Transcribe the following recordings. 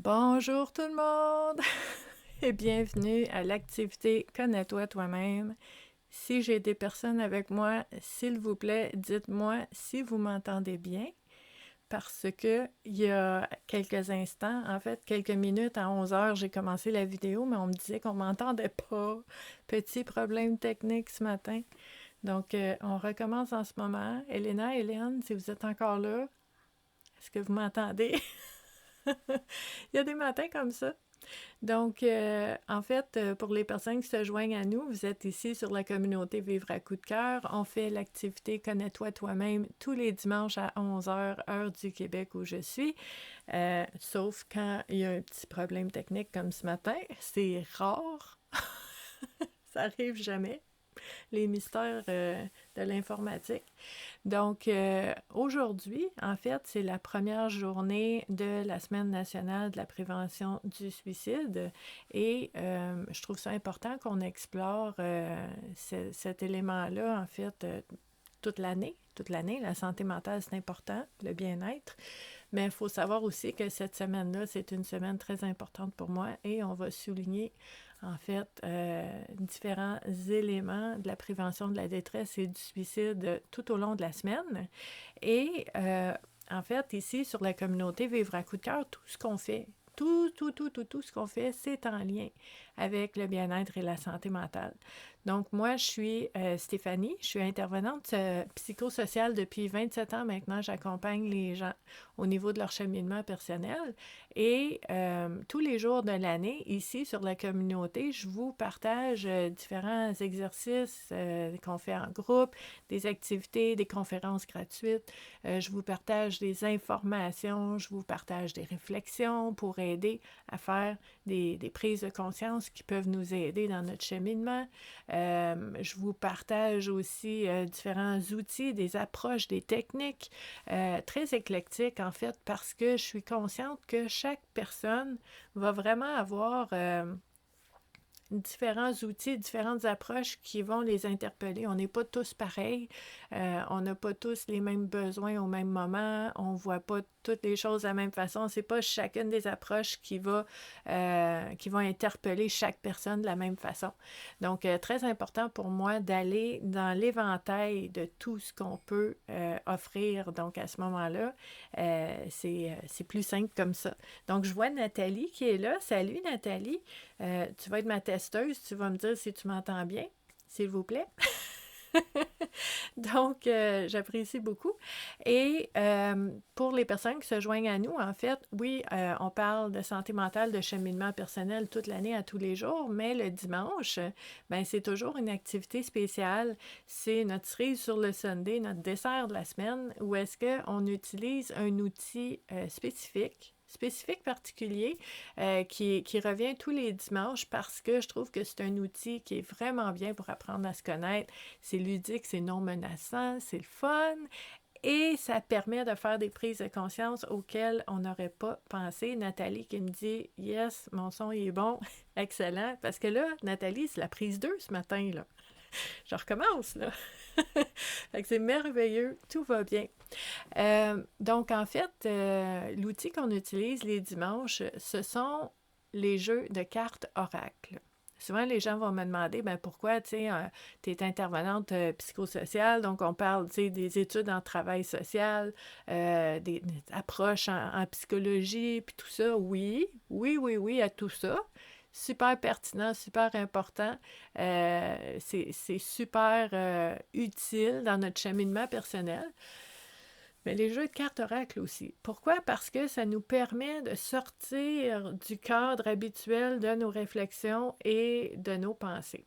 Bonjour tout le monde et bienvenue à l'activité Connais-toi toi-même. Si j'ai des personnes avec moi, s'il vous plaît, dites-moi si vous m'entendez bien parce que il y a quelques instants, en fait, quelques minutes à 11 heures, j'ai commencé la vidéo, mais on me disait qu'on m'entendait pas. Petit problème technique ce matin. Donc, on recommence en ce moment. Elena, Hélène, si vous êtes encore là, est-ce que vous m'entendez? Il y a des matins comme ça. Donc, en fait, pour les personnes qui se joignent à nous, vous êtes ici sur la communauté Vivre à coup de cœur. On fait l'activité Connais-toi toi-même tous les dimanches à 11 heures, heure du Québec où je suis. Sauf quand il y a un petit problème technique comme ce matin. C'est rare. Ça arrive jamais. Les mystères de l'informatique. Donc, aujourd'hui, en fait, c'est la première journée de la Semaine nationale de la prévention du suicide et je trouve ça important qu'on explore cet élément-là, en fait, toute l'année. Toute l'année, la santé mentale, c'est important, le bien-être. Mais il faut savoir aussi que cette semaine-là, c'est une semaine très importante pour moi et on va souligner en fait différents éléments de la prévention de la détresse et du suicide tout au long de la semaine. Et en fait, ici, sur la communauté Vivre à coup de cœur, tout ce qu'on fait, tout ce qu'on fait, c'est en lien avec le bien-être et la santé mentale. Donc, moi, je suis Stéphanie, je suis intervenante psychosociale depuis 27 ans maintenant. J'accompagne les gens au niveau de leur cheminement personnel. Et tous les jours de l'année, ici, sur la communauté, je vous partage différents exercices qu'on fait en groupe, des activités, des conférences gratuites. Je vous partage des informations, je vous partage des réflexions pour aider à faire des prises de conscience qui peuvent nous aider dans notre cheminement. Je vous partage aussi différents outils, des approches, des techniques très éclectiques en fait parce que je suis consciente que chaque personne va vraiment avoir différents outils, différentes approches qui vont les interpeller. On n'est pas tous pareils, on n'a pas tous les mêmes besoins au même moment, on ne voit pas toutes les choses de la même façon. C'est pas chacune des approches qui vont interpeller chaque personne de la même façon. Donc, très important pour moi d'aller dans l'éventail de tout ce qu'on peut offrir. Donc, à ce moment-là, c'est plus simple comme ça. Donc, je vois Nathalie qui est là. Salut Nathalie. Tu vas être ma testeuse. Tu vas me dire si tu m'entends bien, s'il vous plaît. Donc, j'apprécie beaucoup. Et pour les personnes qui se joignent à nous, en fait, oui, on parle de santé mentale, de cheminement personnel toute l'année, à tous les jours, mais le dimanche, ben, c'est toujours une activité spéciale. C'est notre cerise sur le Sunday, notre dessert de la semaine, où est-ce qu'on utilise un outil spécifique particulier qui revient tous les dimanches parce que je trouve que c'est un outil qui est vraiment bien pour apprendre à se connaître. C'est ludique, c'est non menaçant, c'est le fun et ça permet de faire des prises de conscience auxquelles on n'aurait pas pensé. Nathalie qui me dit « Yes, mon son il est bon, excellent », parce que là, Nathalie, c'est la prise 2 ce matin, là. Je recommence, là. Fait que c'est merveilleux, tout va bien. Donc, en fait, l'outil qu'on utilise les dimanches, ce sont les jeux de cartes oracle. Souvent, les gens vont me demander, ben pourquoi, tu sais, tu es intervenante psychosociale, donc on parle, tu sais, des études en travail social, des approches en psychologie, puis tout ça. Oui, à tout ça. Super pertinent, super important. C'est super utile dans notre cheminement personnel. Mais les jeux de cartes oracle aussi. Pourquoi? Parce que ça nous permet de sortir du cadre habituel de nos réflexions et de nos pensées.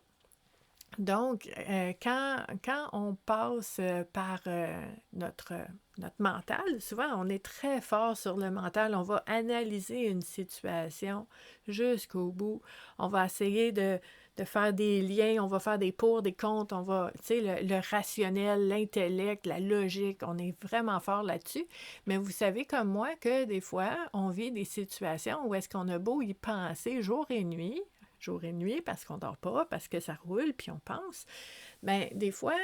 Donc, quand on passe par notre mental, souvent on est très fort sur le mental, on va analyser une situation jusqu'au bout, on va essayer de faire des liens, on va faire des pour, des contre, on va, tu sais, le rationnel, l'intellect, la logique, on est vraiment fort là-dessus. Mais vous savez comme moi que des fois, on vit des situations où est-ce qu'on a beau y penser jour et nuit parce qu'on dort pas, parce que ça roule, puis on pense. Bien, des fois,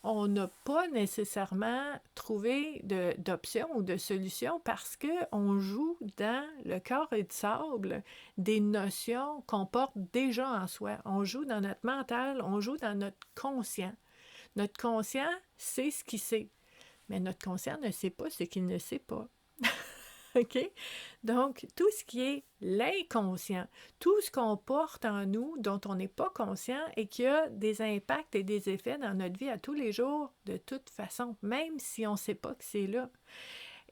on n'a pas nécessairement trouvé d'option ou de solution parce qu'on joue dans le carré de sable des notions qu'on porte déjà en soi. On joue dans notre mental, on joue dans notre conscient. Notre conscient sait ce qu'il sait, mais notre conscient ne sait pas ce qu'il ne sait pas. OK? Donc, tout ce qui est l'inconscient, tout ce qu'on porte en nous, dont on n'est pas conscient et qui a des impacts et des effets dans notre vie à tous les jours, de toute façon, même si on ne sait pas que c'est là.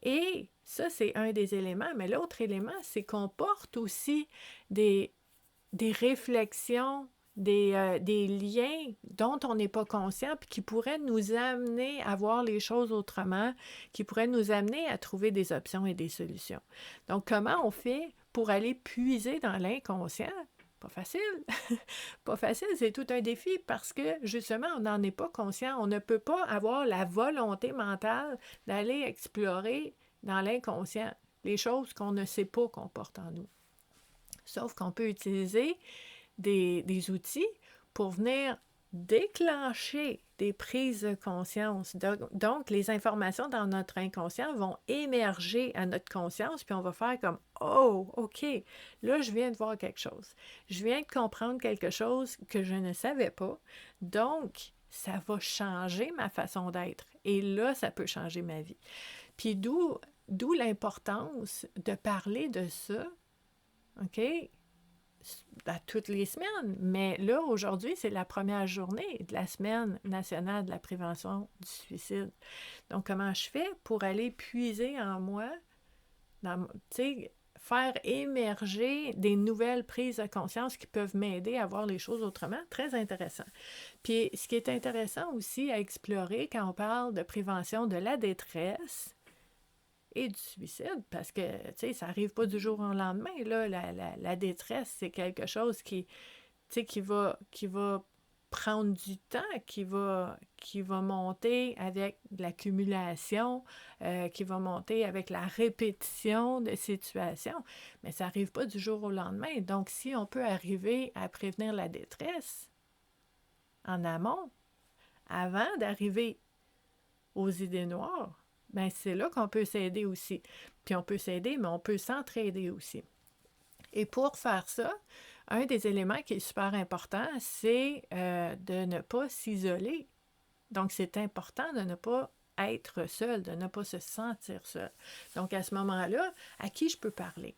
Et ça, c'est un des éléments. Mais l'autre élément, c'est qu'on porte aussi des réflexions, des liens dont on n'est pas conscient, puis qui pourraient nous amener à voir les choses autrement, qui pourraient nous amener à trouver des options et des solutions. Donc, comment on fait pour aller puiser dans l'inconscient? Pas facile. Pas facile, c'est tout un défi parce que, justement, on n'en est pas conscient. On ne peut pas avoir la volonté mentale d'aller explorer dans l'inconscient les choses qu'on ne sait pas qu'on porte en nous. Sauf qu'on peut utiliser des outils pour venir déclencher des prises de conscience. Donc, les informations dans notre inconscient vont émerger à notre conscience, puis on va faire comme « Oh, OK, là, je viens de voir quelque chose. Je viens de comprendre quelque chose que je ne savais pas. Donc, ça va changer ma façon d'être. Et là, ça peut changer ma vie. » Puis d'où l'importance de parler de ça, OK, à toutes les semaines. Mais là, aujourd'hui, c'est la première journée de la Semaine nationale de la prévention du suicide. Donc, comment je fais pour aller puiser en moi, tu sais, faire émerger des nouvelles prises de conscience qui peuvent m'aider à voir les choses autrement? Très intéressant. Puis, ce qui est intéressant aussi à explorer quand on parle de prévention de la détresse et du suicide, parce que, tu sais, ça n'arrive pas du jour au lendemain, là, la détresse, c'est quelque chose qui va prendre du temps, qui va monter avec de l'accumulation, qui va monter avec la répétition de situations, mais ça n'arrive pas du jour au lendemain. Donc, si on peut arriver à prévenir la détresse en amont, avant d'arriver aux idées noires, bien, c'est là qu'on peut s'aider aussi. Puis on peut s'aider, mais on peut s'entraider aussi. Et pour faire ça, un des éléments qui est super important, c'est de ne pas s'isoler. Donc, c'est important de ne pas être seul, de ne pas se sentir seul. Donc, à ce moment-là, à qui je peux parler?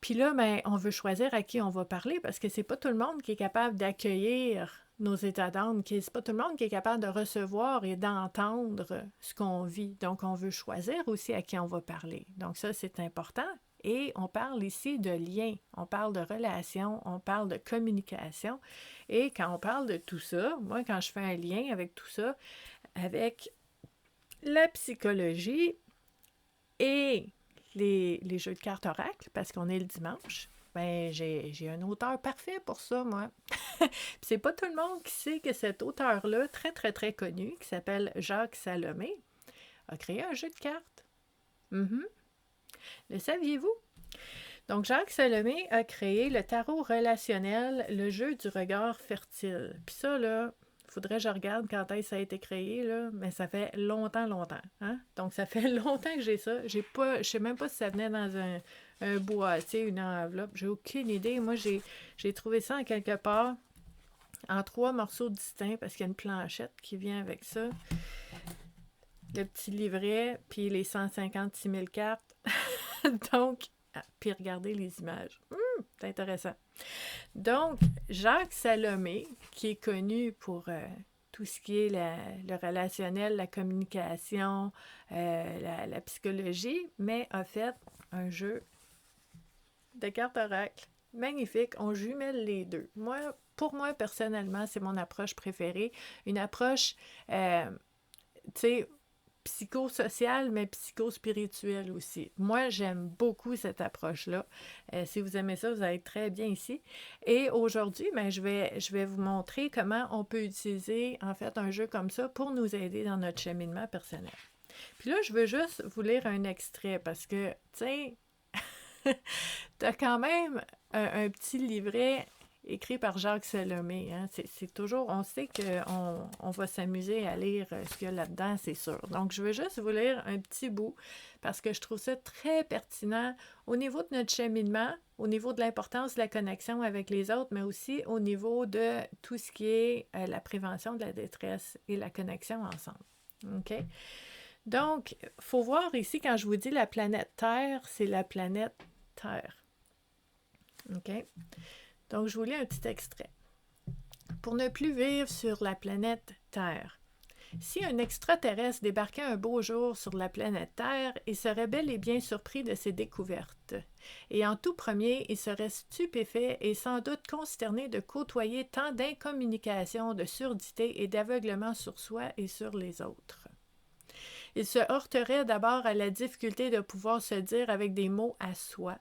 Puis là, bien, on veut choisir à qui on va parler parce que c'est pas tout le monde qui est capable d'accueillir nos états d'âme, c'est pas tout le monde qui est capable de recevoir et d'entendre ce qu'on vit. Donc, on veut choisir aussi à qui on va parler. Donc, ça, c'est important. Et on parle ici de lien, on parle de relation, on parle de communication. Et quand on parle de tout ça, moi, quand je fais un lien avec tout ça, avec la psychologie et les jeux de cartes oracles, parce qu'on est le dimanche, ben j'ai un auteur parfait pour ça, moi. C'est pas tout le monde qui sait que cet auteur-là, très, très, très connu, qui s'appelle Jacques Salomé, a créé un jeu de cartes. Le saviez-vous? Donc, Jacques Salomé a créé le tarot relationnel, le jeu du regard fertile. Puis ça, là, faudrait que je regarde quand est-ce que ça a été créé, là, mais ça fait longtemps, longtemps. Hein? Donc, ça fait longtemps que j'ai ça. Je sais même pas si ça venait dans un boîtier, une enveloppe. J'ai aucune idée. Moi, j'ai trouvé ça en quelque part en 3 morceaux distincts parce qu'il y a une planchette qui vient avec ça. Le petit livret, puis les 156 000 cartes. Donc, puis regardez les images. C'est intéressant. Donc, Jacques Salomé, qui est connu pour tout ce qui est le relationnel, la communication, la psychologie, mais a fait un jeu de cartes oracle magnifique. On jumelle les deux. Pour moi, personnellement, c'est mon approche préférée. Une approche, tu sais, psychosocial, mais psychospirituel aussi. Moi, j'aime beaucoup cette approche-là. Si vous aimez ça, vous allez être très bien ici. Et aujourd'hui, ben, je vais vous montrer comment on peut utiliser, en fait, un jeu comme ça pour nous aider dans notre cheminement personnel. Puis là, je veux juste vous lire un extrait parce que, tu sais, t'as quand même un petit livret écrit par Jacques Salomé. Hein. C'est toujours, on sait qu'on va s'amuser à lire ce qu'il y a là-dedans, c'est sûr. Donc, je veux juste vous lire un petit bout parce que je trouve ça très pertinent au niveau de notre cheminement, au niveau de l'importance de la connexion avec les autres, mais aussi au niveau de tout ce qui est la prévention de la détresse et la connexion ensemble. OK? Donc, il faut voir ici, quand je vous dis la planète Terre, c'est la planète Terre. OK? Donc, je vous lis un petit extrait. Pour ne plus vivre sur la planète Terre. Si un extraterrestre débarquait un beau jour sur la planète Terre, il serait bel et bien surpris de ses découvertes. Et en tout premier, il serait stupéfait et sans doute consterné de côtoyer tant d'incommunication, de surdité et d'aveuglement sur soi et sur les autres. Il se heurterait d'abord à la difficulté de pouvoir se dire avec des mots à soi,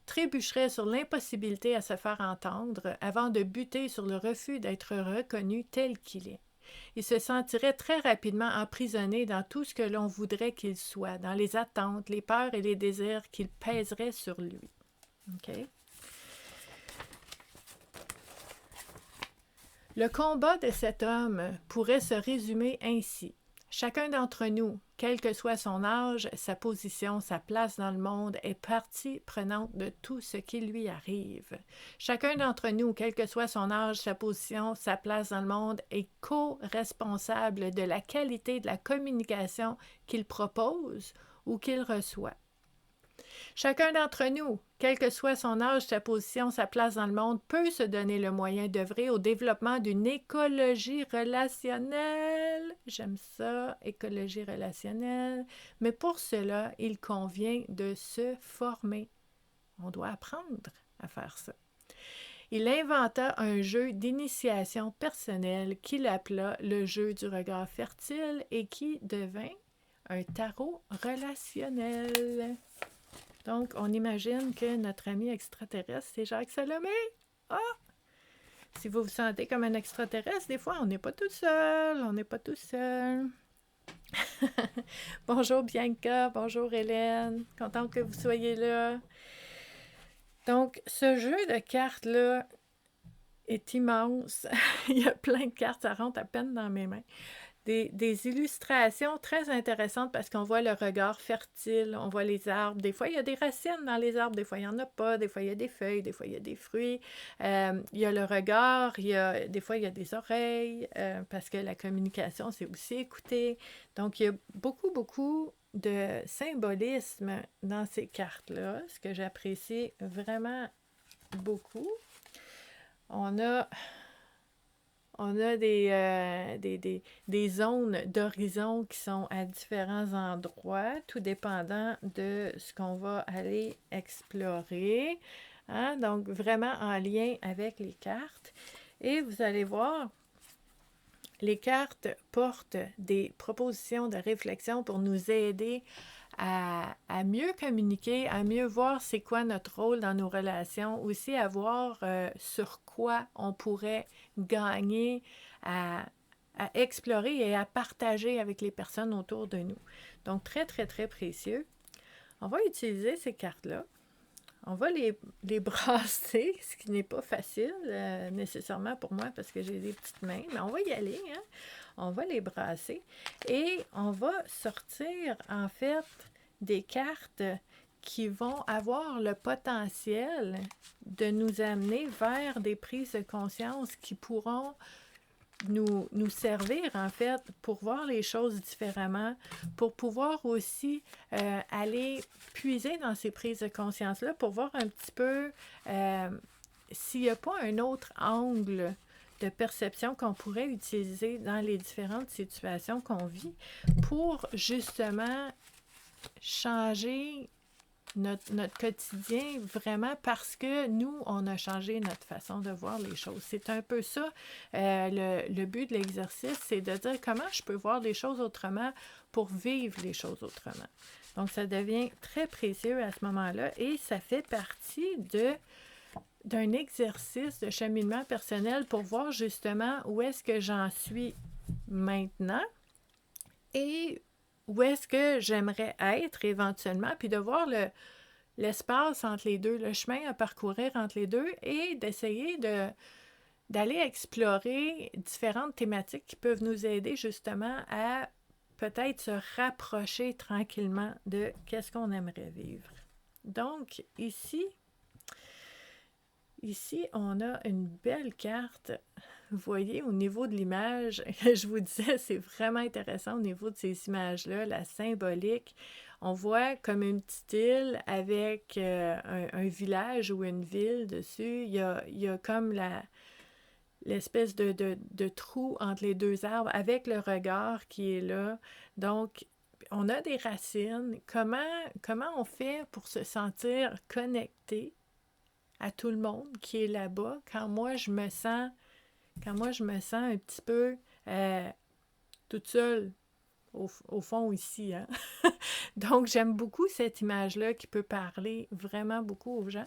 trébucherait sur l'impossibilité à se faire entendre avant de buter sur le refus d'être reconnu tel qu'il est. Il se sentirait très rapidement emprisonné dans tout ce que l'on voudrait qu'il soit, dans les attentes, les peurs et les désirs qu'il pèseraient sur lui. Okay? Le combat de cet homme pourrait se résumer ainsi. Chacun d'entre nous, quel que soit son âge, sa position, sa place dans le monde, est partie prenante de tout ce qui lui arrive. Chacun d'entre nous, quel que soit son âge, sa position, sa place dans le monde, est co-responsable de la qualité de la communication qu'il propose ou qu'il reçoit. Chacun d'entre nous, quel que soit son âge, sa position, sa place dans le monde, peut se donner le moyen d'œuvrer au développement d'une écologie relationnelle. J'aime ça, écologie relationnelle. Mais pour cela, il convient de se former. On doit apprendre à faire ça. Il inventa un jeu d'initiation personnelle qu'il appela le jeu du regard fertile et qui devint un tarot relationnel. Donc, on imagine que notre ami extraterrestre, c'est Jacques Salomé. Ah! Si vous vous sentez comme un extraterrestre, des fois, on n'est pas tout seul. On n'est pas tout seul. Bonjour Bianca, bonjour Hélène. Contente que vous soyez là. Donc, ce jeu de cartes-là est immense. Il y a plein de cartes, ça rentre à peine dans mes mains. Des illustrations très intéressantes parce qu'on voit le regard fertile, on voit les arbres. Des fois, il y a des racines dans les arbres, des fois, il n'y en a pas, des fois, il y a des feuilles, des fois, il y a des fruits. Il y a le regard, des fois, il y a des oreilles parce que la communication, c'est aussi écouter. Donc, il y a beaucoup, beaucoup de symbolisme dans ces cartes-là, ce que j'apprécie vraiment beaucoup. On a des zones d'horizon qui sont à différents endroits, tout dépendant de ce qu'on va aller explorer. Hein? Donc, vraiment en lien avec les cartes. Et vous allez voir, les cartes portent des propositions de réflexion pour nous aider à mieux communiquer, à mieux voir c'est quoi notre rôle dans nos relations, aussi à voir sur quoi on pourrait gagner à explorer et à partager avec les personnes autour de nous. Donc, très, très, très précieux. On va utiliser ces cartes-là. On va les brasser, ce qui n'est pas facile nécessairement pour moi parce que j'ai des petites mains, mais on va y aller, hein? On va les brasser et on va sortir en fait des cartes qui vont avoir le potentiel de nous amener vers des prises de conscience qui pourront nous servir, en fait, pour voir les choses différemment, pour pouvoir aussi aller puiser dans ces prises de conscience-là, pour voir un petit peu s'il n'y a pas un autre angle de perception qu'on pourrait utiliser dans les différentes situations qu'on vit pour justement changer notre quotidien vraiment parce que nous, on a changé notre façon de voir les choses. C'est un peu ça, le but de l'exercice, c'est de dire comment je peux voir les choses autrement pour vivre les choses autrement. Donc, ça devient très précieux à ce moment-là et ça fait partie d'un exercice de cheminement personnel pour voir justement où est-ce que j'en suis maintenant et où est-ce que j'aimerais être éventuellement, puis de voir l'espace entre les deux, le chemin à parcourir entre les deux et d'essayer d'aller explorer différentes thématiques qui peuvent nous aider justement à peut-être se rapprocher tranquillement de qu'est-ce qu'on aimerait vivre. Donc, ici, on a une belle carte. Vous voyez, au niveau de l'image, je vous disais, c'est vraiment intéressant au niveau de ces images-là, la symbolique. On voit comme une petite île avec un village ou une ville dessus. Il y a comme l'espèce de trou entre les deux arbres avec le regard qui est là. Donc, on a des racines. Comment on fait pour se sentir connecté à tout le monde qui est là-bas quand moi je me sens un petit peu toute seule au fond ici, hein? Donc, j'aime beaucoup cette image-là qui peut parler vraiment beaucoup aux gens.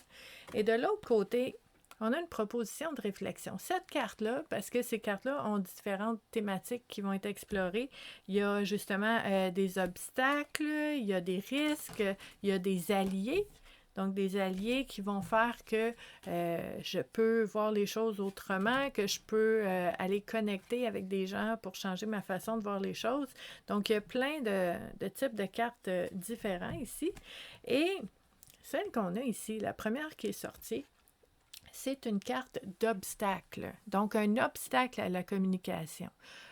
Et de l'autre côté, on a une proposition de réflexion. Cette carte-là, parce que ces cartes-là ont différentes thématiques qui vont être explorées, il y a justement des obstacles, il y a des risques, il y a des alliés. Donc, des alliés qui vont faire que je peux voir les choses autrement, que je peux aller connecter avec des gens pour changer ma façon de voir les choses. Donc, il y a plein de types de cartes différents ici. Et celle qu'on a ici, la première qui est sortie, c'est une carte d'obstacle. Donc, un obstacle à la communication.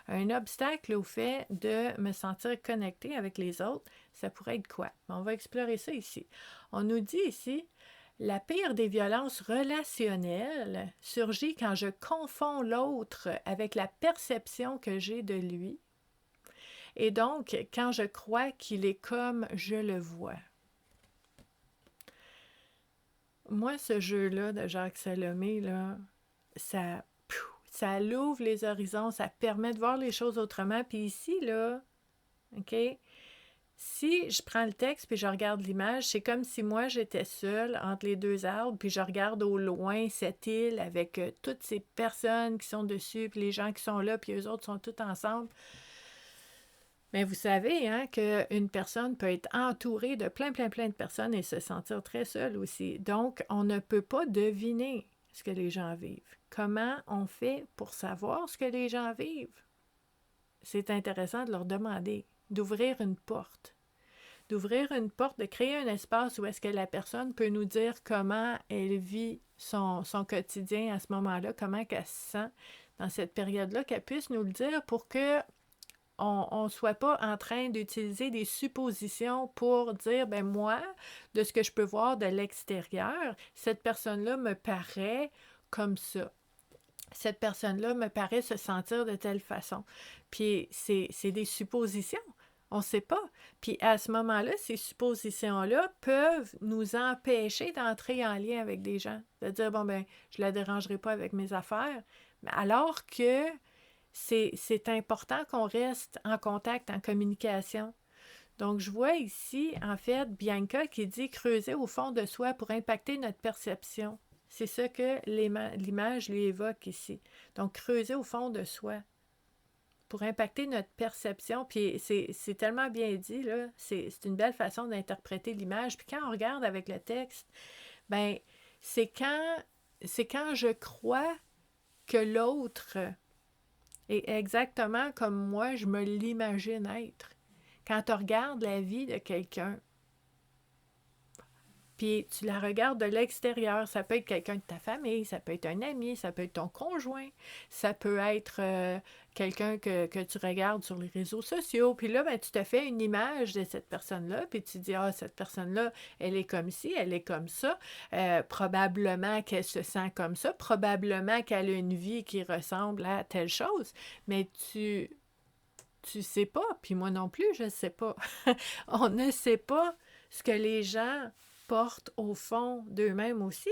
Un obstacle au fait de me sentir connecté avec les autres, ça pourrait être quoi? On va explorer ça ici. On nous dit ici, la pire des violences relationnelles surgit quand je confonds l'autre avec la perception que j'ai de lui. Et donc, quand je crois qu'il est comme je le vois. Moi, ce jeu-là de Jacques Salomé, là, ça l'ouvre les horizons, ça permet de voir les choses autrement. Puis ici, là, OK, si je prends le texte puis je regarde l'image, c'est comme si moi, j'étais seule entre les deux arbres, puis je regarde au loin cette île avec toutes ces personnes qui sont dessus, puis les gens qui sont là, puis eux autres sont tous ensemble. Mais vous savez, hein, qu'une personne peut être entourée de plein de personnes et se sentir très seule aussi. Donc, on ne peut pas deviner ce que les gens vivent. Comment on fait pour savoir ce que les gens vivent? C'est intéressant de leur demander, d'ouvrir une porte. De créer un espace où est-ce que la personne peut nous dire comment elle vit son quotidien à ce moment-là, comment elle se sent dans cette période-là, qu'elle puisse nous le dire pour que on ne soit pas en train d'utiliser des suppositions pour dire, ben moi, de ce que je peux voir de l'extérieur, cette personne-là me paraît comme ça. Cette personne-là me paraît se sentir de telle façon. Puis c'est des suppositions. On ne sait pas. Puis à ce moment-là, ces suppositions-là peuvent nous empêcher d'entrer en lien avec des gens. De dire, bon, ben, je ne la dérangerai pas avec mes affaires. Alors que c'est important qu'on reste en contact, en communication. Donc, je vois ici, en fait, Bianca qui dit « creuser au fond de soi pour impacter notre perception ». C'est ce que l'image lui évoque ici. Donc, creuser au fond de soi pour impacter notre perception. Puis, c'est tellement bien dit, là. C'est une belle façon d'interpréter l'image. Puis, quand on regarde avec le texte, ben c'est quand je crois que l'autre est exactement comme moi, je me l'imagine être. Quand tu regardes la vie de quelqu'un, puis tu la regardes de l'extérieur, ça peut être quelqu'un de ta famille, ça peut être un ami, ça peut être ton conjoint, ça peut être quelqu'un que tu regardes sur les réseaux sociaux, puis là, ben, tu te fais une image de cette personne-là, puis tu dis, ah, cette personne-là, elle est comme ci, elle est comme ça, probablement qu'elle se sent comme ça, probablement qu'elle a une vie qui ressemble à telle chose, mais tu sais pas, puis moi non plus, je ne sais pas. On ne sait pas ce que les gens portent au fond d'eux-mêmes aussi.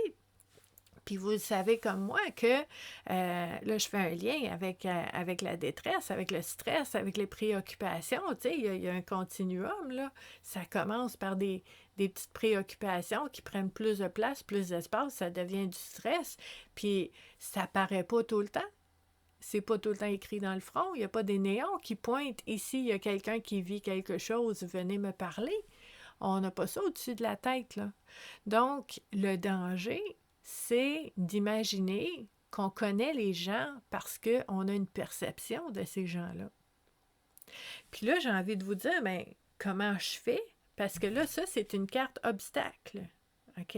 Puis vous le savez comme moi que, là, je fais un lien avec la détresse, avec le stress, avec les préoccupations. Tu sais, il y a un continuum, là. Ça commence par des petites préoccupations qui prennent plus de place, plus d'espace, ça devient du stress. Puis ça paraît pas tout le temps. C'est pas tout le temps écrit dans le front. Il n'y a pas des néons qui pointent. Ici, il y a quelqu'un qui vit quelque chose. Venez me parler. On n'a pas ça au-dessus de la tête, là. Donc, le danger, c'est d'imaginer qu'on connaît les gens parce qu'on a une perception de ces gens-là. Puis là, j'ai envie de vous dire, bien, comment je fais? Parce que là, ça, c'est une carte obstacle. OK?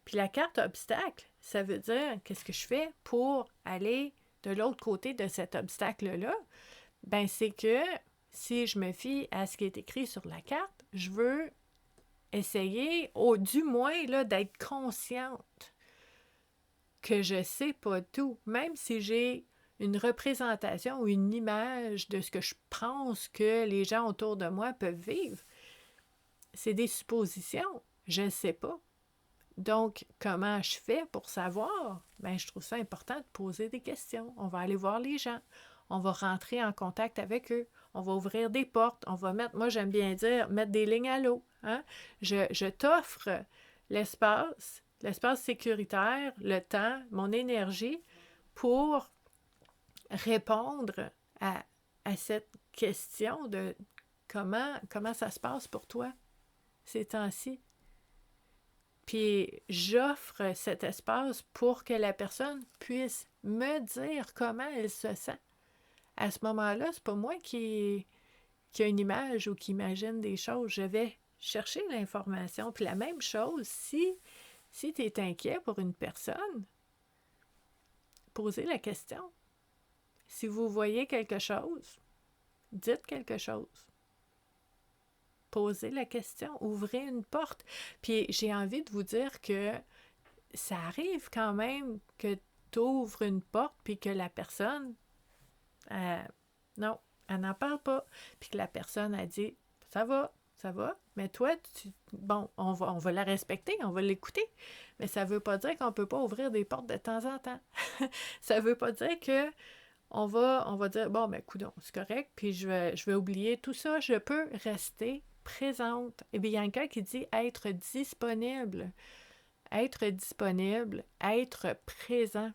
Puis la carte obstacle, ça veut dire qu'est-ce que je fais pour aller de l'autre côté de cet obstacle-là? Ben c'est que si je me fie à ce qui est écrit sur la carte, je veux essayer, du moins, là, d'être consciente que je sais pas tout, même si j'ai une représentation ou une image de ce que je pense que les gens autour de moi peuvent vivre. C'est des suppositions, je ne sais pas. Donc, comment je fais pour savoir? Bien, je trouve ça important de poser des questions. On va aller voir les gens. On va rentrer en contact avec eux. On va ouvrir des portes. On va mettre, moi j'aime bien dire, mettre des lignes à l'eau. Hein? Je t'offre l'espace sécuritaire, le temps, mon énergie pour répondre à cette question de comment ça se passe pour toi ces temps-ci. Puis j'offre cet espace pour que la personne puisse me dire comment elle se sent. À ce moment-là, c'est pas moi qui a une image ou qui imagine des choses. Je vais chercher l'information. Puis la même chose, si tu es inquiet pour une personne, posez la question. Si vous voyez quelque chose, dites quelque chose. Posez la question, ouvrez une porte. Puis j'ai envie de vous dire que ça arrive quand même que tu ouvres une porte puis que la personne, non, elle n'en parle pas. Puis que la personne a dit, ça va, mais toi, bon, on va la respecter, on va l'écouter, mais ça ne veut pas dire qu'on ne peut pas ouvrir des portes de temps en temps. Ça ne veut pas dire que on va dire, bon, ben, coudonc, c'est correct, puis je vais oublier tout ça, je peux rester présente. Et bien, il y a un gars qui dit être disponible, être présent.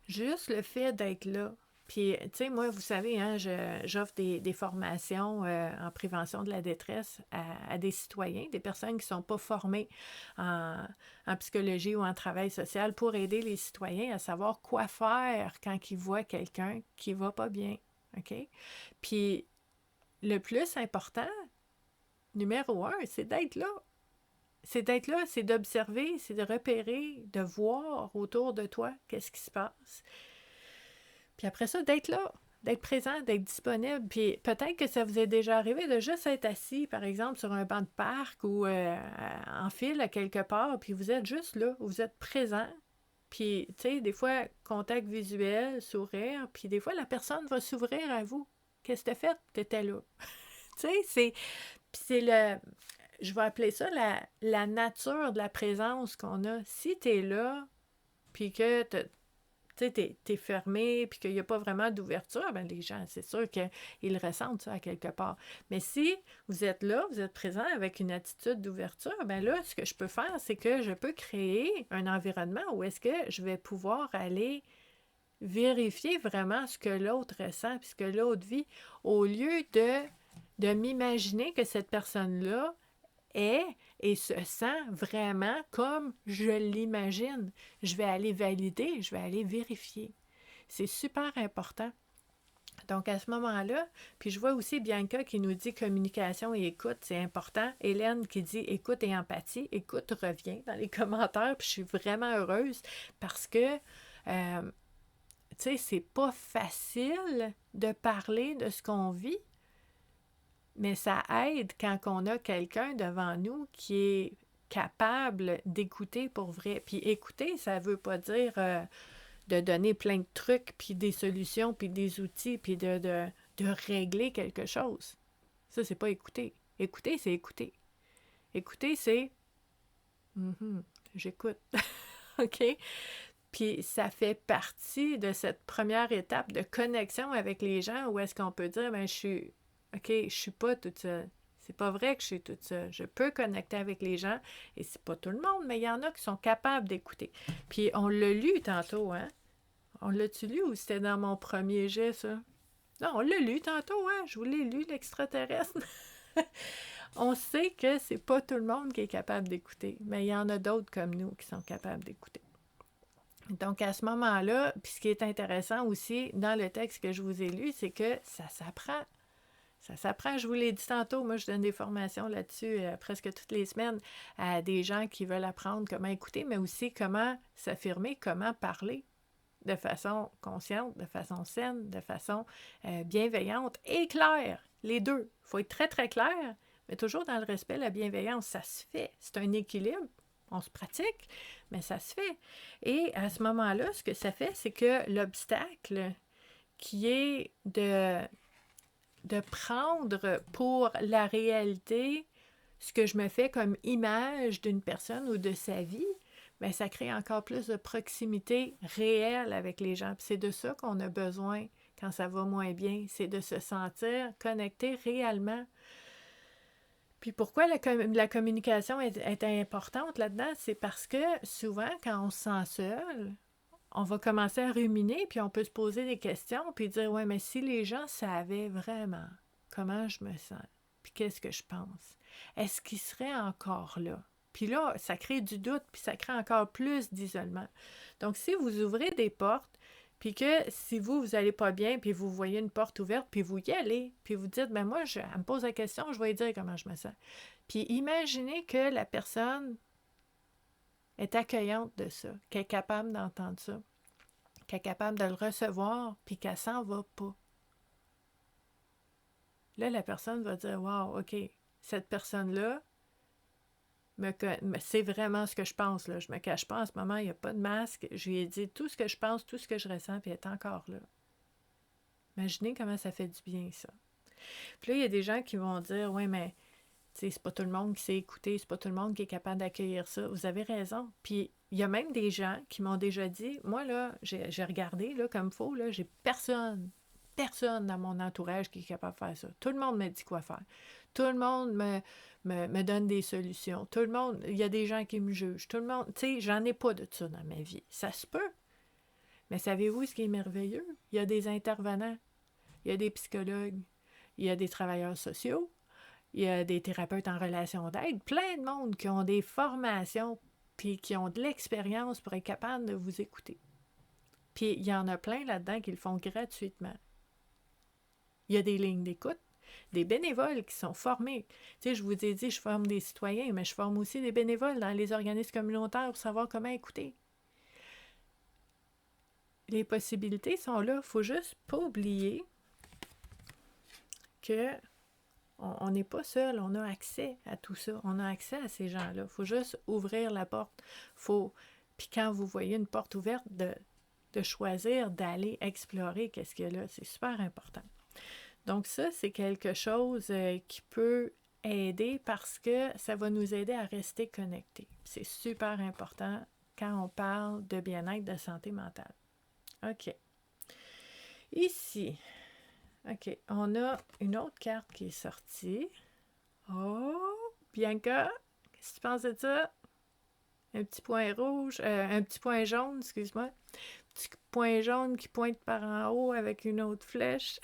Juste le fait d'être là. Puis, tu sais, moi, vous savez, hein, j'offre des formations en prévention de la détresse à des citoyens, des personnes qui ne sont pas formées en psychologie ou en travail social pour aider les citoyens à savoir quoi faire quand ils voient quelqu'un qui ne va pas bien. OK? Puis, le plus important, numéro 1, c'est d'être là. C'est d'être là, c'est d'observer, c'est de repérer, de voir autour de toi qu'est-ce qui se passe. Puis après ça, d'être là, d'être présent, d'être disponible. Puis peut-être que ça vous est déjà arrivé de juste être assis, par exemple, sur un banc de parc ou en file à quelque part, puis vous êtes juste là, vous êtes présent. Puis, tu sais, des fois, contact visuel, sourire, puis des fois, la personne va s'ouvrir à vous. Qu'est-ce que t'as fait? T'étais là. Tu sais, c'est le... Je vais appeler ça la nature de la présence qu'on a. Si t'es là, puis que t'es fermé, puis qu'il n'y a pas vraiment d'ouverture, ben les gens, c'est sûr qu'ils ressentent ça à quelque part. Mais si vous êtes là, vous êtes présent avec une attitude d'ouverture, ben là, ce que je peux faire, c'est que je peux créer un environnement où est-ce que je vais pouvoir aller vérifier vraiment ce que l'autre ressent, puis ce que l'autre vit, au lieu de m'imaginer que cette personne-là est et se sent vraiment comme je l'imagine. Je vais aller valider, je vais aller vérifier. C'est super important. Donc, à ce moment-là, puis je vois aussi Bianca qui nous dit communication et écoute, c'est important. Hélène qui dit écoute et empathie. Écoute, reviens dans les commentaires, puis je suis vraiment heureuse parce que, tu sais, c'est pas facile de parler de ce qu'on vit, mais ça aide quand on a quelqu'un devant nous qui est capable d'écouter pour vrai. Puis écouter, ça ne veut pas dire de donner plein de trucs, puis des solutions, puis des outils, puis de régler quelque chose. Ça, c'est pas écouter. Écouter, c'est écouter. Écouter, c'est j'écoute. OK? Puis ça fait partie de cette première étape de connexion avec les gens où est-ce qu'on peut dire, ben je suis pas toute seule. C'est pas vrai que je suis toute seule. Je peux connecter avec les gens, et c'est pas tout le monde, mais il y en a qui sont capables d'écouter. Puis on l'a lu tantôt, hein? On l'a-tu lu ou c'était dans mon premier jet, ça? Non, on l'a lu tantôt, hein? Je vous l'ai lu, l'extraterrestre. On sait que c'est pas tout le monde qui est capable d'écouter, mais il y en a d'autres comme nous qui sont capables d'écouter. Donc, à ce moment-là, puis ce qui est intéressant aussi dans le texte que je vous ai lu, c'est que ça s'apprend. Ça s'apprend, je vous l'ai dit tantôt, moi je donne des formations là-dessus presque toutes les semaines à des gens qui veulent apprendre comment écouter, mais aussi comment s'affirmer, comment parler de façon consciente, de façon saine, de façon bienveillante et claire. Les deux. Il faut être très, très clair, mais toujours dans le respect, la bienveillance. Ça se fait. C'est un équilibre. On se pratique, mais ça se fait. Et à ce moment-là, ce que ça fait, c'est que l'obstacle qui est de prendre pour la réalité ce que je me fais comme image d'une personne ou de sa vie, bien, ça crée encore plus de proximité réelle avec les gens. Puis c'est de ça qu'on a besoin quand ça va moins bien, c'est de se sentir connecté réellement. Puis pourquoi la communication est importante là-dedans? C'est parce que souvent, quand on se sent seul, on va commencer à ruminer, puis on peut se poser des questions, puis dire, ouais, mais si les gens savaient vraiment comment je me sens, puis qu'est-ce que je pense, est-ce qu'ils seraient encore là? Puis là, ça crée du doute, puis ça crée encore plus d'isolement. Donc, si vous ouvrez des portes, puis que si vous n'allez pas bien, puis vous voyez une porte ouverte, puis vous y allez, puis vous dites, ben moi, elle me pose la question, je vais lui dire comment je me sens. Puis imaginez que la personne est accueillante de ça, qu'elle est capable d'entendre ça, qu'elle est capable de le recevoir, puis qu'elle s'en va pas. Là, la personne va dire, wow, OK, cette personne-là, c'est vraiment ce que je pense, là. Je me cache pas en ce moment, il n'y a pas de masque. Je lui ai dit tout ce que je pense, tout ce que je ressens, puis elle est encore là. Imaginez comment ça fait du bien, ça. Puis là, il y a des gens qui vont dire, oui, mais c'est pas tout le monde qui sait écouter, c'est pas tout le monde qui est capable d'accueillir ça. Vous avez raison. Puis il y a même des gens qui m'ont déjà dit, moi, là, j'ai regardé, là, comme il faut, là, j'ai personne dans mon entourage qui est capable de faire ça. Tout le monde me dit quoi faire. Tout le monde me donne des solutions. Tout le monde, il y a des gens qui me jugent. Tout le monde, tu sais, j'en ai pas de ça dans ma vie. Ça se peut. Mais savez-vous ce qui est merveilleux? Il y a des intervenants, il y a des psychologues, il y a des travailleurs sociaux, il y a des thérapeutes en relation d'aide, plein de monde qui ont des formations puis qui ont de l'expérience pour être capables de vous écouter. Puis il y en a plein là-dedans qui le font gratuitement. Il y a des lignes d'écoute, des bénévoles qui sont formés. Tu sais, je vous ai dit, je forme des citoyens, mais je forme aussi des bénévoles dans les organismes communautaires pour savoir comment écouter. Les possibilités sont là. Il ne faut juste pas oublier que on n'est pas seul, on a accès à tout ça, on a accès à ces gens-là. Il faut juste ouvrir la porte. Puis quand vous voyez une porte ouverte, de choisir d'aller explorer qu'est-ce qu'il y a là. C'est super important. Donc ça, c'est quelque chose qui peut aider parce que ça va nous aider à rester connectés. C'est super important quand on parle de bien-être, de santé mentale. OK. Ici, OK, on a une autre carte qui est sortie. Oh, Bianca, qu'est-ce que tu penses de ça? Un petit point rouge, un petit point jaune, excuse-moi. Petit point jaune qui pointe par en haut avec une autre flèche.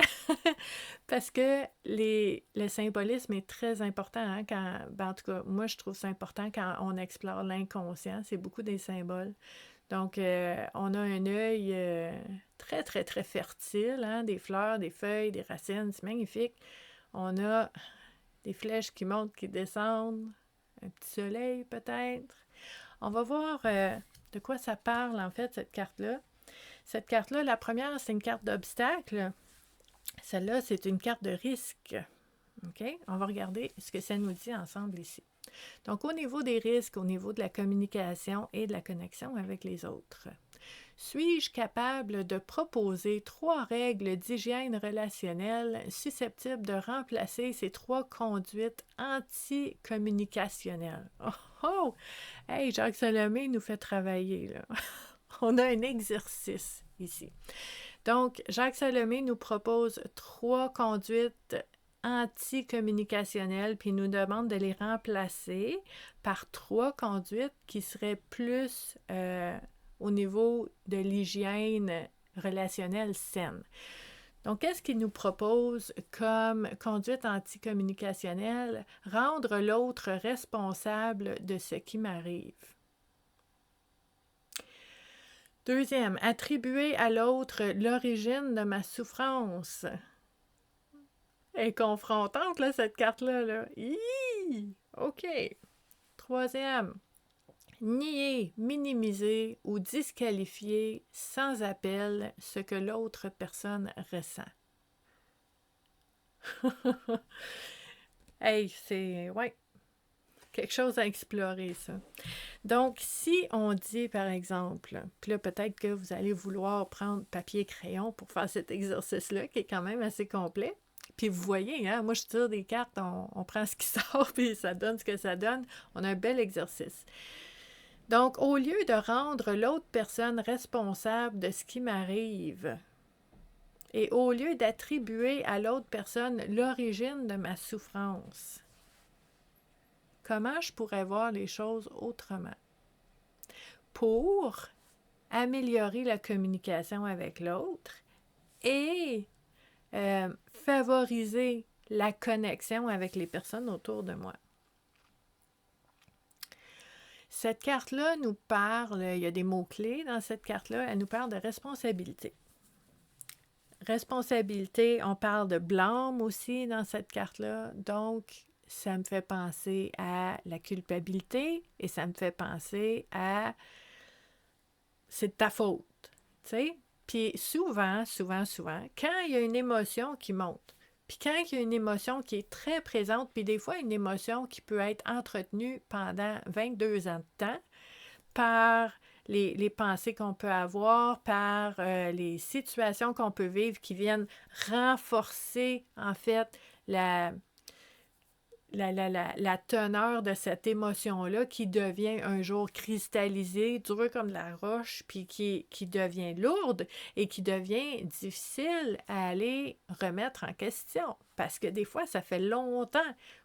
Parce que le symbolisme est très important. Hein, en tout cas, moi, je trouve ça important quand on explore l'inconscient. C'est beaucoup des symboles. Donc, on a un œil très, très, très fertile. Hein, des fleurs, des feuilles, des racines. C'est magnifique. On a des flèches qui montent, qui descendent. Un petit soleil, peut-être. On va voir de quoi ça parle, en fait, cette carte-là. Cette carte-là, la première, c'est une carte d'obstacle. Celle-là, c'est une carte de risque. OK? On va regarder ce que ça nous dit ensemble ici. Donc, au niveau des risques, au niveau de la communication et de la connexion avec les autres, suis-je capable de proposer 3 règles d'hygiène relationnelle susceptibles de remplacer ces 3 conduites anti-communicationnelles? Oh, oh! Hey, Jacques Salomé nous fait travailler, là. On a un exercice ici. Donc, Jacques Salomé nous propose 3 conduites anti-communicationnelles, puis il nous demande de les remplacer par 3 conduites qui seraient plus au niveau de l'hygiène relationnelle saine. Donc, qu'est-ce qu'il nous propose comme conduite anticommunicationnelle? Rendre l'autre responsable de ce qui m'arrive. Deuxième, attribuer à l'autre l'origine de ma souffrance. Elle est confrontante, là, cette carte-là. Là. OK. Troisième, nier, minimiser ou disqualifier sans appel ce que l'autre personne ressent. Hey, c'est... ouais. Quelque chose à explorer, ça. Donc, si on dit, par exemple, puis là, peut-être que vous allez vouloir prendre papier et crayon pour faire cet exercice-là, qui est quand même assez complet. Puis vous voyez, hein, moi, je tire des cartes, on prend ce qui sort, puis ça donne ce que ça donne. On a un bel exercice. Donc, au lieu de rendre l'autre personne responsable de ce qui m'arrive, et au lieu d'attribuer à l'autre personne l'origine de ma souffrance, comment je pourrais voir les choses autrement? Pour améliorer la communication avec l'autre et favoriser la connexion avec les personnes autour de moi. Cette carte-là nous parle, il y a des mots-clés dans cette carte-là, elle nous parle de responsabilité. Responsabilité, on parle de blâme aussi dans cette carte-là, donc ça me fait penser à la culpabilité et ça me fait penser à c'est de ta faute, tu sais. Puis souvent, quand il y a une émotion qui monte, puis quand il y a une émotion qui est très présente, puis des fois une émotion qui peut être entretenue pendant 22 ans de temps par les pensées qu'on peut avoir, par les situations qu'on peut vivre qui viennent renforcer, en fait, la teneur de cette émotion-là qui devient un jour cristallisée, dure comme de la roche, puis qui devient lourde et qui devient difficile à aller remettre en question. Parce que des fois, ça fait longtemps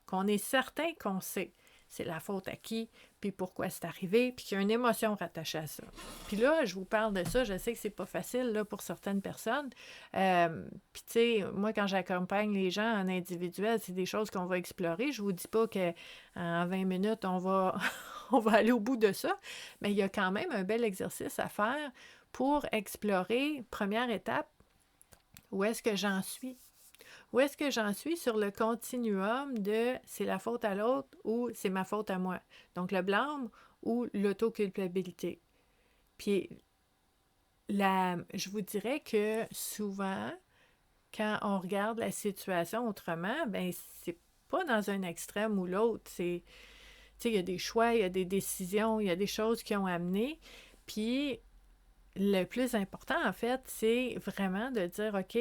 qu'on est certain qu'on sait c'est la faute à qui, puis pourquoi c'est arrivé, puis qu'il y a une émotion rattachée à ça. Puis là, je vous parle de ça, je sais que c'est pas facile là, pour certaines personnes. Puis tu sais, moi, quand j'accompagne les gens en individuel, c'est des choses qu'on va explorer. Je vous dis pas qu'en 20 minutes, on va aller au bout de ça, mais il y a quand même un bel exercice à faire pour explorer, première étape, où est-ce que j'en suis? Où est-ce que j'en suis sur le continuum de c'est la faute à l'autre ou c'est ma faute à moi? Donc, le blâme ou l'autoculpabilité. Puis, je vous dirais que souvent, quand on regarde la situation autrement, ben c'est pas dans un extrême ou l'autre. C'est, tu sais, il y a des choix, il y a des décisions, il y a des choses qui ont amené. Puis, le plus important, en fait, c'est vraiment de dire, OK,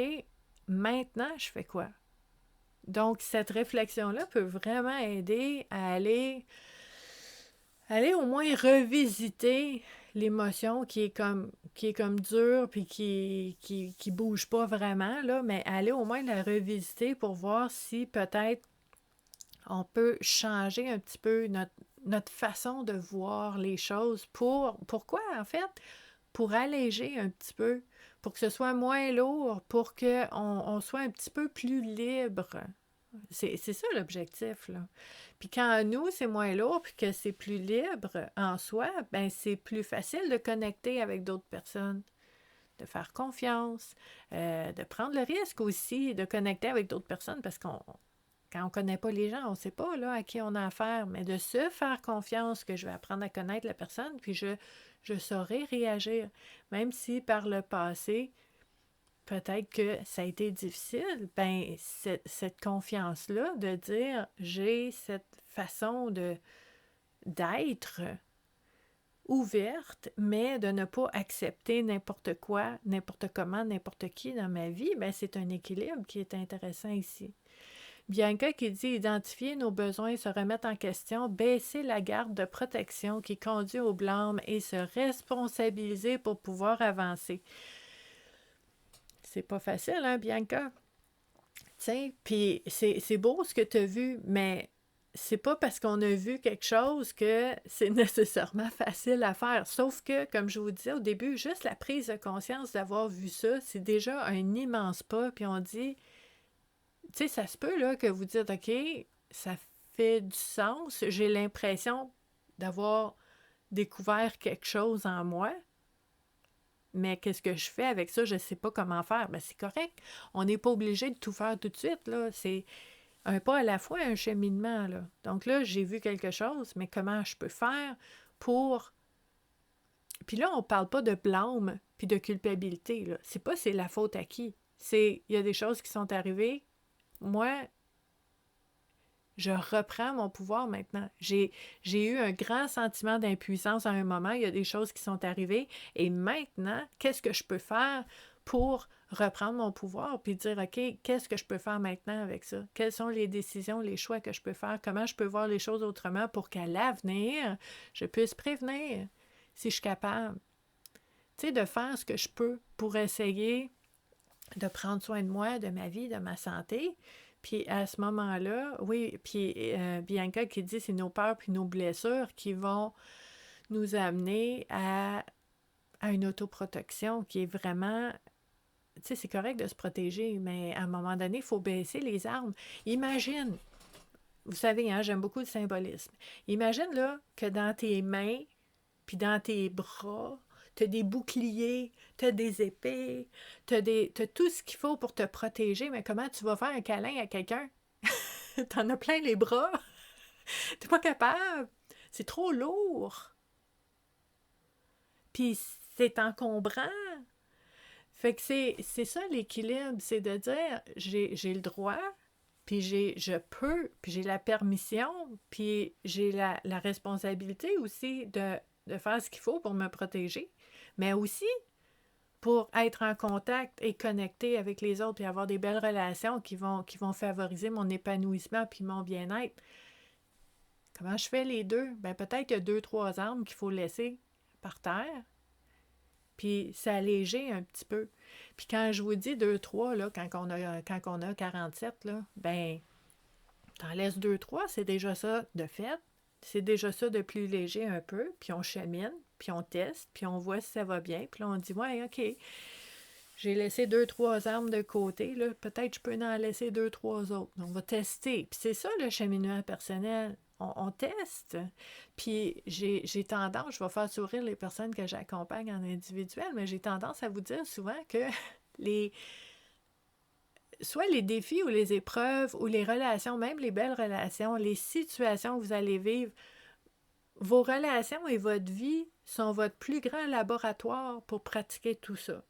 maintenant, je fais quoi? Donc, cette réflexion-là peut vraiment aider à aller au moins revisiter l'émotion qui est comme dure puis qui bouge pas vraiment, là, mais aller au moins la revisiter pour voir si peut-être on peut changer un petit peu notre façon de voir les choses. Pourquoi, en fait? Pour alléger un petit peu, pour que ce soit moins lourd, pour qu'on soit un petit peu plus libre. C'est ça l'objectif, là. Puis quand nous, c'est moins lourd, puis que c'est plus libre en soi, ben c'est plus facile de connecter avec d'autres personnes, de faire confiance, de prendre le risque aussi de connecter avec d'autres personnes, parce quand on ne connaît pas les gens, on ne sait pas là, à qui on a affaire, mais de se faire confiance que je vais apprendre à connaître la personne, puis je saurai réagir, même si par le passé, peut-être que ça a été difficile, ben cette confiance-là de dire j'ai cette façon d'être ouverte, mais de ne pas accepter n'importe quoi, n'importe comment, n'importe qui dans ma vie, ben c'est un équilibre qui est intéressant ici. Bianca qui dit identifier nos besoins, se remettre en question, baisser la garde de protection qui conduit au blâme et se responsabiliser pour pouvoir avancer. C'est pas facile, hein, Bianca? Tiens, puis c'est beau ce que tu as vu, mais c'est pas parce qu'on a vu quelque chose que c'est nécessairement facile à faire. Sauf que, comme je vous disais au début, juste la prise de conscience d'avoir vu ça, c'est déjà un immense pas. Puis on dit, tu sais, ça se peut là que vous dites, OK, ça fait du sens, j'ai l'impression d'avoir découvert quelque chose en moi, mais qu'est-ce que je fais avec ça? Je ne sais pas comment faire. Ben, c'est correct. On n'est pas obligé de tout faire tout de suite, là. C'est un pas à la fois, un cheminement, là. Donc là, j'ai vu quelque chose, mais comment je peux faire pour... Puis là, on ne parle pas de blâme puis de culpabilité, là. C'est pas c'est la faute à qui. C'est, il y a des choses qui sont arrivées. Moi, je reprends mon pouvoir maintenant. J'ai eu un grand sentiment d'impuissance à un moment. Il y a des choses qui sont arrivées. Et maintenant, qu'est-ce que je peux faire pour reprendre mon pouvoir puis dire, OK, qu'est-ce que je peux faire maintenant avec ça? Quelles sont les décisions, les choix que je peux faire? Comment je peux voir les choses autrement pour qu'à l'avenir, je puisse prévenir si je suis capable? Tu sais, de faire ce que je peux pour essayer de prendre soin de moi, de ma vie, de ma santé. Puis à ce moment-là, oui, puis Bianca qui dit c'est nos peurs puis nos blessures qui vont nous amener à une autoprotection qui est vraiment... Tu sais, c'est correct de se protéger, mais à un moment donné, il faut baisser les armes. Imagine, vous savez, hein, j'aime beaucoup le symbolisme. Imagine là que dans tes mains puis dans tes bras, tu as des boucliers, tu as des épées, tu as tout ce qu'il faut pour te protéger, mais comment tu vas faire un câlin à quelqu'un? T'en as plein les bras, t'es pas capable, c'est trop lourd, puis c'est encombrant. Fait que c'est ça l'équilibre, c'est de dire j'ai le droit, puis je peux, puis j'ai la permission, puis j'ai la responsabilité aussi de faire ce qu'il faut pour me protéger, mais aussi pour être en contact et connecté avec les autres et avoir des belles relations qui vont favoriser mon épanouissement puis mon bien-être. Comment je fais les deux? Ben peut-être qu'il y a 2, 3 armes qu'il faut laisser par terre, puis s'alléger un petit peu. Puis quand je vous dis 2, 3, là, quand on a 47, là, ben, t'en laisses 2, 3, c'est déjà ça de fait. C'est déjà ça de plus léger un peu, puis on chemine, puis on teste, puis on voit si ça va bien, puis là on dit, ouais, OK, j'ai laissé 2, 3 armes de côté, là, peut-être je peux en laisser 2, 3 autres. On va tester. Puis c'est ça le cheminement personnel. On teste. Puis j'ai tendance, je vais faire sourire les personnes que j'accompagne en individuel, mais j'ai tendance à vous dire souvent que les soit les défis ou les épreuves ou les relations, même les belles relations, les situations que vous allez vivre, vos relations et votre vie sont votre plus grand laboratoire pour pratiquer tout ça.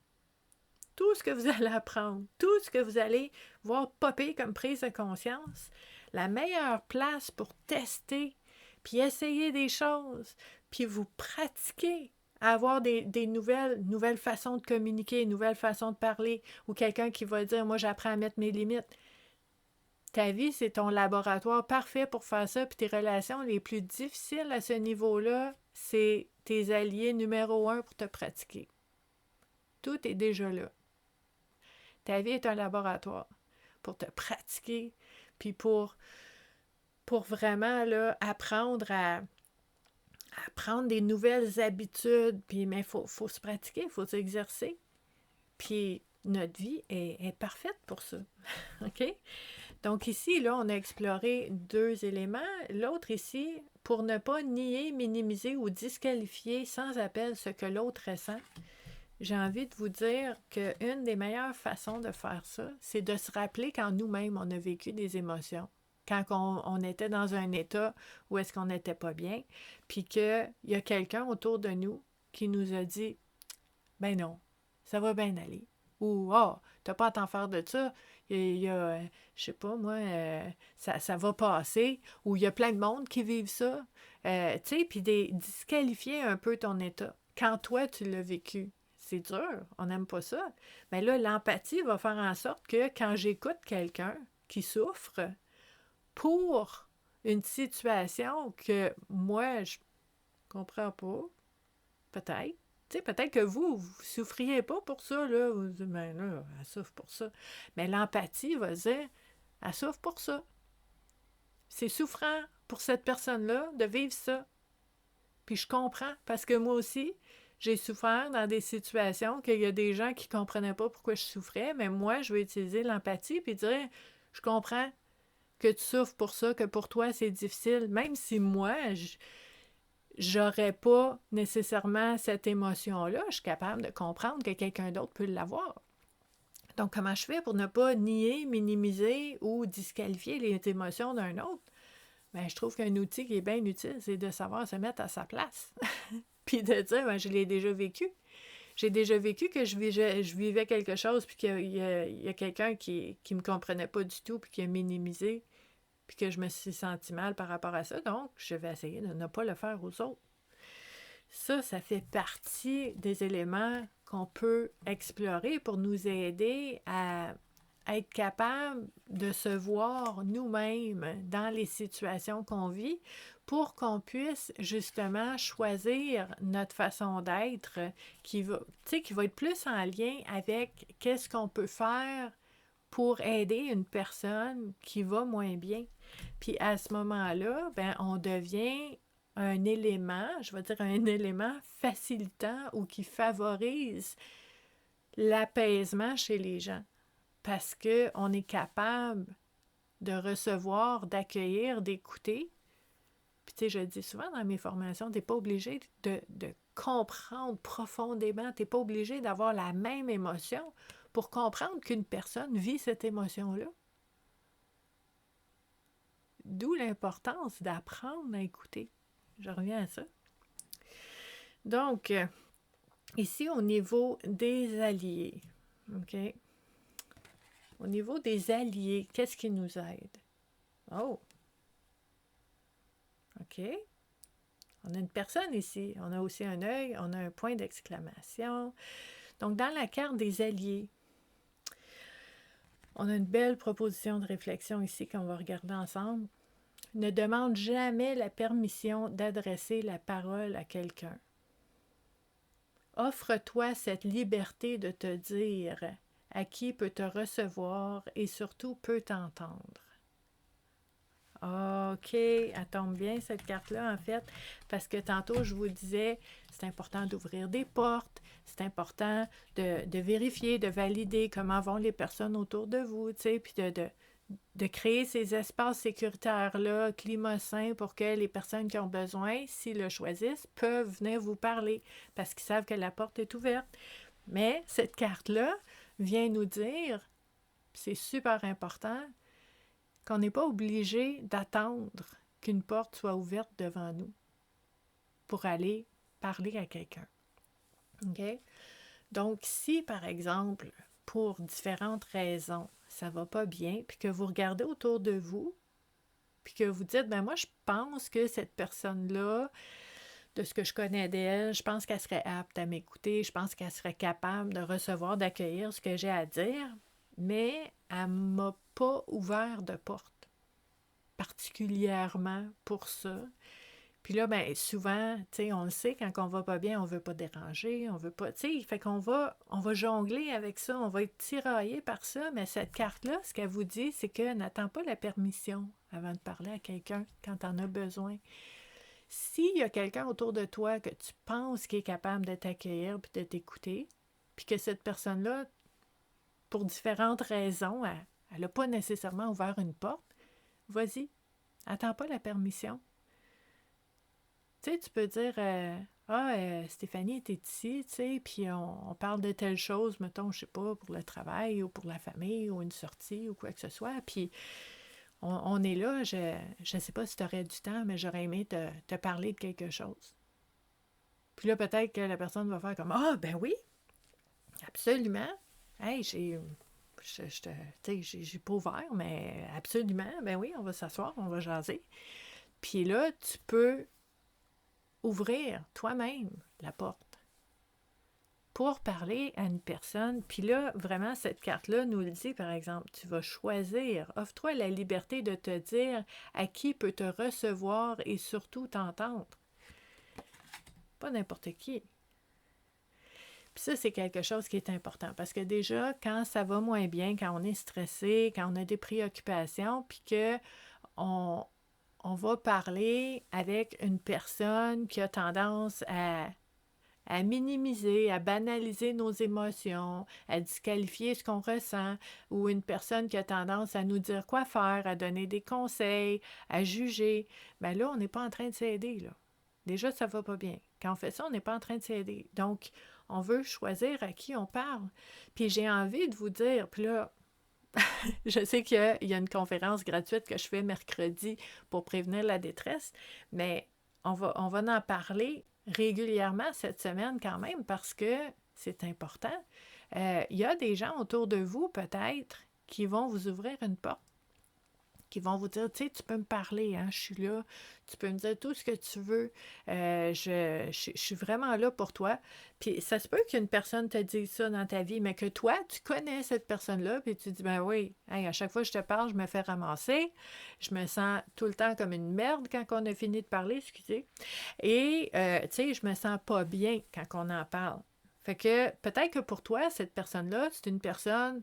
Tout ce que vous allez apprendre, tout ce que vous allez voir popper comme prise de conscience, la meilleure place pour tester, puis essayer des choses, puis vous pratiquer à avoir des nouvelles façons de communiquer, nouvelles façons de parler, ou quelqu'un qui va dire « moi j'apprends à mettre mes limites ». Ta vie, c'est ton laboratoire parfait pour faire ça, puis tes relations les plus difficiles à ce niveau-là, c'est tes alliés numéro 1 pour te pratiquer. Tout est déjà là. Ta vie est un laboratoire pour te pratiquer, puis pour vraiment là, apprendre à prendre des nouvelles habitudes, puis mais faut se pratiquer, il faut s'exercer. Puis notre vie est parfaite pour ça. OK? Donc ici, là, on a exploré 2 éléments. L'autre ici, pour ne pas nier, minimiser ou disqualifier sans appel ce que l'autre ressent, j'ai envie de vous dire qu'une des meilleures façons de faire ça, c'est de se rappeler quand nous-mêmes, on a vécu des émotions. Quand on était dans un état où est-ce qu'on n'était pas bien, puis qu'il y a quelqu'un autour de nous qui nous a dit « Ben non, ça va bien aller. » Ou « Ah, t'as pas à t'en faire de ça. Il y a je sais pas moi, ça va passer. » Ou il y a plein de monde qui vivent ça. Tu sais, puis disqualifier un peu ton état. Quand toi, tu l'as vécu. C'est dur, on n'aime pas ça. Mais là, l'empathie va faire en sorte que quand j'écoute quelqu'un qui souffre pour une situation que moi, je comprends pas, peut-être. Tu sais, peut-être que vous souffriez pas pour ça, là. Vous dites, ben là, elle souffre pour ça. Mais l'empathie va dire, elle souffre pour ça. C'est souffrant pour cette personne-là de vivre ça. Puis je comprends, parce que moi aussi, j'ai souffert dans des situations qu'il y a des gens qui ne comprenaient pas pourquoi je souffrais, mais moi, je vais utiliser l'empathie puis dire, je comprends que tu souffres pour ça, que pour toi, c'est difficile, même si moi, j'aurais pas nécessairement cette émotion-là, je suis capable de comprendre que quelqu'un d'autre peut l'avoir. Donc, comment je fais pour ne pas nier, minimiser ou disqualifier les émotions d'un autre? Bien, je trouve qu'un outil qui est bien utile, c'est de savoir se mettre à sa place. Puis de dire, ben, je l'ai déjà vécu. J'ai déjà vécu que je vivais quelque chose, puis qu'il y a quelqu'un qui ne me comprenait pas du tout, puis qui a minimisé, puis que je me suis senti mal par rapport à ça. Donc, je vais essayer de ne pas le faire aux autres. Ça fait partie des éléments qu'on peut explorer pour nous aider à être capable de se voir nous-mêmes dans les situations qu'on vit pour qu'on puisse justement choisir notre façon d'être qui va être plus en lien avec qu'est-ce qu'on peut faire pour aider une personne qui va moins bien. Puis à ce moment-là, ben, on devient un élément, je vais dire un élément facilitant ou qui favorise l'apaisement chez les gens. Parce qu'on est capable de recevoir, d'accueillir, d'écouter. Puis tu sais, je le dis souvent dans mes formations, tu n'es pas obligé de comprendre profondément, tu n'es pas obligé d'avoir la même émotion pour comprendre qu'une personne vit cette émotion-là. D'où l'importance d'apprendre à écouter. Je reviens à ça. Donc, ici, au niveau des alliés, OK? Au niveau des alliés, qu'est-ce qui nous aide? Oh! OK? On a une personne ici. On a aussi un œil, on a un point d'exclamation. Donc, dans la carte des alliés, on a une belle proposition de réflexion ici qu'on va regarder ensemble. Ne demande jamais la permission d'adresser la parole à quelqu'un. Offre-toi cette liberté de te dire à qui peut te recevoir et surtout peut t'entendre. OK, elle tombe bien cette carte-là en fait, parce que tantôt je vous disais, c'est important d'ouvrir des portes, c'est important de vérifier, de valider comment vont les personnes autour de vous, tu sais, puis de créer ces espaces sécuritaires-là, climat sain, pour que les personnes qui ont besoin, s'ils le choisissent, peuvent venir vous parler, parce qu'ils savent que la porte est ouverte. Mais cette carte-là vient nous dire, c'est super important, qu'on n'est pas obligé d'attendre qu'une porte soit ouverte devant nous pour aller parler à quelqu'un. OK? Donc, si, par exemple, pour différentes raisons, ça ne va pas bien, puis que vous regardez autour de vous, puis que vous dites, ben moi, je pense que cette personne-là, de ce que je connais d'elle, je pense qu'elle serait apte à m'écouter, je pense qu'elle serait capable de recevoir, d'accueillir ce que j'ai à dire, mais elle ne m'a pas ouvert de porte particulièrement pour ça. Puis là, ben souvent, tu sais, on le sait, quand on va pas bien, on veut pas déranger, on veut pas, tu sais, fait qu'on va jongler avec ça, on va être tiraillé par ça, mais cette carte-là, ce qu'elle vous dit, c'est que n'attends pas la permission avant de parler à quelqu'un quand tu en as besoin. S'il y a quelqu'un autour de toi que tu penses qui est capable de t'accueillir puis de t'écouter, puis que cette personne-là, pour différentes raisons, elle n'a pas nécessairement ouvert une porte, vas-y, attends pas la permission. Tu sais, tu peux dire Stéphanie était ici, tu sais, puis on parle de telle chose, mettons, je sais pas, pour le travail ou pour la famille ou une sortie ou quoi que ce soit, puis on est là, je sais pas si tu aurais du temps, mais j'aurais aimé te parler de quelque chose. Puis là, peut-être que la personne va faire comme ah, ben oui, absolument. Hey, j'ai pas ouvert, mais absolument, ben oui, on va s'asseoir, on va jaser. Puis là, tu peux ouvrir toi-même la porte pour parler à une personne. Puis là, vraiment, cette carte-là nous le dit, par exemple, tu vas choisir, offre-toi la liberté de te dire à qui peut te recevoir et surtout t'entendre. Pas n'importe qui. Puis ça, c'est quelque chose qui est important parce que déjà, quand ça va moins bien, quand on est stressé, quand on a des préoccupations, puis que on on va parler avec une personne qui a tendance à minimiser, à banaliser nos émotions, à disqualifier ce qu'on ressent, ou une personne qui a tendance à nous dire quoi faire, à donner des conseils, à juger, bien là, on n'est pas en train de s'aider, là. Déjà, ça va pas bien. Quand on fait ça, on n'est pas en train de s'aider. Donc, on veut choisir à qui on parle. Puis j'ai envie de vous dire, puis là, je sais qu'il y a une conférence gratuite que je fais mercredi pour prévenir la détresse, mais on va en parler régulièrement cette semaine quand même parce que c'est important. Il y a des gens autour de vous peut-être qui vont vous ouvrir une porte, qui vont vous dire, tu sais, tu peux me parler, hein, je suis là, tu peux me dire tout ce que tu veux, je suis vraiment là pour toi. Puis ça se peut qu'une personne te dise ça dans ta vie, mais que toi, tu connais cette personne-là, puis tu dis, ben oui, hey, à chaque fois que je te parle, je me fais ramasser, je me sens tout le temps comme une merde quand on a fini de parler, excusez, et tu sais, je me sens pas bien quand on en parle. Fait que peut-être que pour toi, cette personne-là, c'est une personne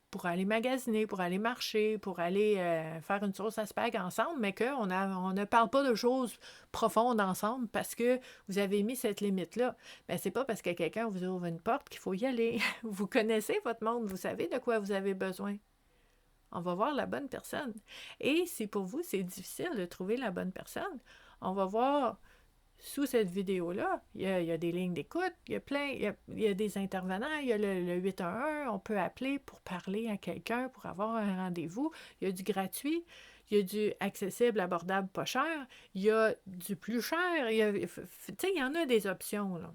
pour aller magasiner, pour aller marcher, pour aller faire une sauce à spag ensemble, mais qu'on ne parle pas de choses profondes ensemble parce que vous avez mis cette limite-là. Bien, c'est pas parce que quelqu'un vous ouvre une porte qu'il faut y aller. Vous connaissez votre monde, vous savez de quoi vous avez besoin. On va voir la bonne personne. Et si pour vous, c'est difficile de trouver la bonne personne, on va voir sous cette vidéo-là, il y a des lignes d'écoute, il y a plein, il y a des intervenants, il y a le 811, on peut appeler pour parler à quelqu'un, pour avoir un rendez-vous. Il y a du gratuit, il y a du accessible, abordable, pas cher, il y a du plus cher, tu sais, il y en a des options, là.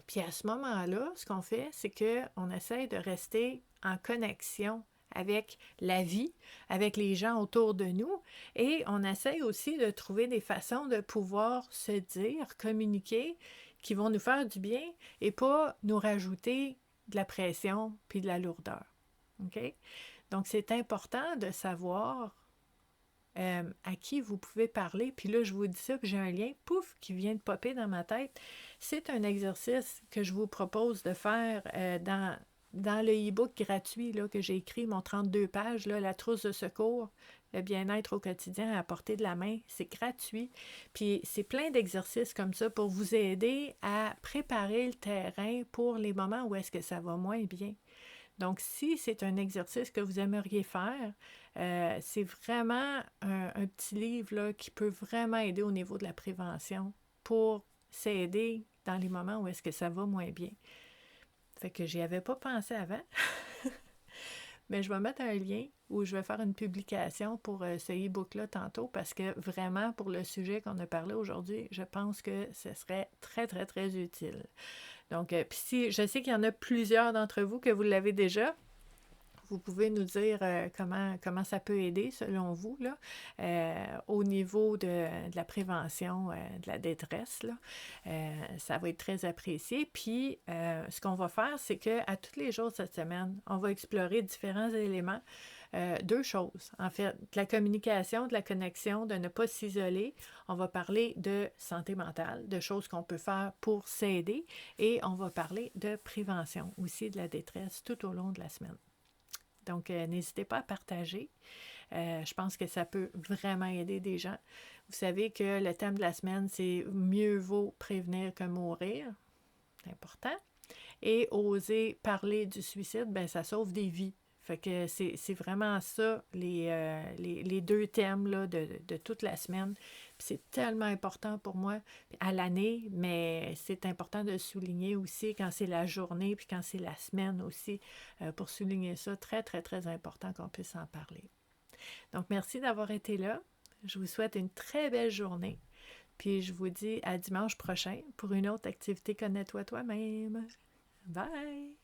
Puis à ce moment-là, ce qu'on fait, c'est qu'on essaie de rester en connexion avec la vie, avec les gens autour de nous, et on essaie aussi de trouver des façons de pouvoir se dire, communiquer, qui vont nous faire du bien et pas nous rajouter de la pression puis de la lourdeur. OK? Donc, c'est important de savoir à qui vous pouvez parler. Puis là, je vous dis ça, puis j'ai un lien, pouf, qui vient de popper dans ma tête. C'est un exercice que je vous propose de faire dans le e-book gratuit là, que j'ai écrit, mon 32 pages, là, La trousse de secours, le bien-être au quotidien à portée de la main. C'est gratuit. Puis c'est plein d'exercices comme ça pour vous aider à préparer le terrain pour les moments où est-ce que ça va moins bien. Donc, si c'est un exercice que vous aimeriez faire, c'est vraiment un petit livre là, qui peut vraiment aider au niveau de la prévention pour s'aider dans les moments où est-ce que ça va moins bien. Fait que j'y avais pas pensé avant, mais je vais mettre un lien où je vais faire une publication pour ce e-book-là tantôt parce que vraiment, pour le sujet qu'on a parlé aujourd'hui, je pense que ce serait très, très, très utile. Donc, puis si je sais qu'il y en a plusieurs d'entre vous que vous l'avez déjà, vous pouvez nous dire comment ça peut aider selon vous là, au niveau de la prévention de la détresse. Là. Ça va être très apprécié. Puis, ce qu'on va faire, c'est qu'à tous les jours cette semaine, on va explorer différents éléments. Deux choses, en fait, de la communication, de la connexion, de ne pas s'isoler. On va parler de santé mentale, de choses qu'on peut faire pour s'aider et on va parler de prévention aussi de la détresse tout au long de la semaine. Donc, n'hésitez pas à partager. Je pense que ça peut vraiment aider des gens. Vous savez que le thème de la semaine, c'est « Mieux vaut prévenir que mourir ». C'est important. Et oser parler du suicide, bien, ça sauve des vies. Fait que c'est vraiment ça, les deux thèmes là, de toute la semaine. Puis c'est tellement important pour moi à l'année, mais c'est important de le souligner aussi quand c'est la journée, puis quand c'est la semaine aussi, pour souligner ça. Très, très, très important qu'on puisse en parler. Donc, merci d'avoir été là. Je vous souhaite une très belle journée. Puis je vous dis à dimanche prochain pour une autre activité Connais-toi toi-même. Bye!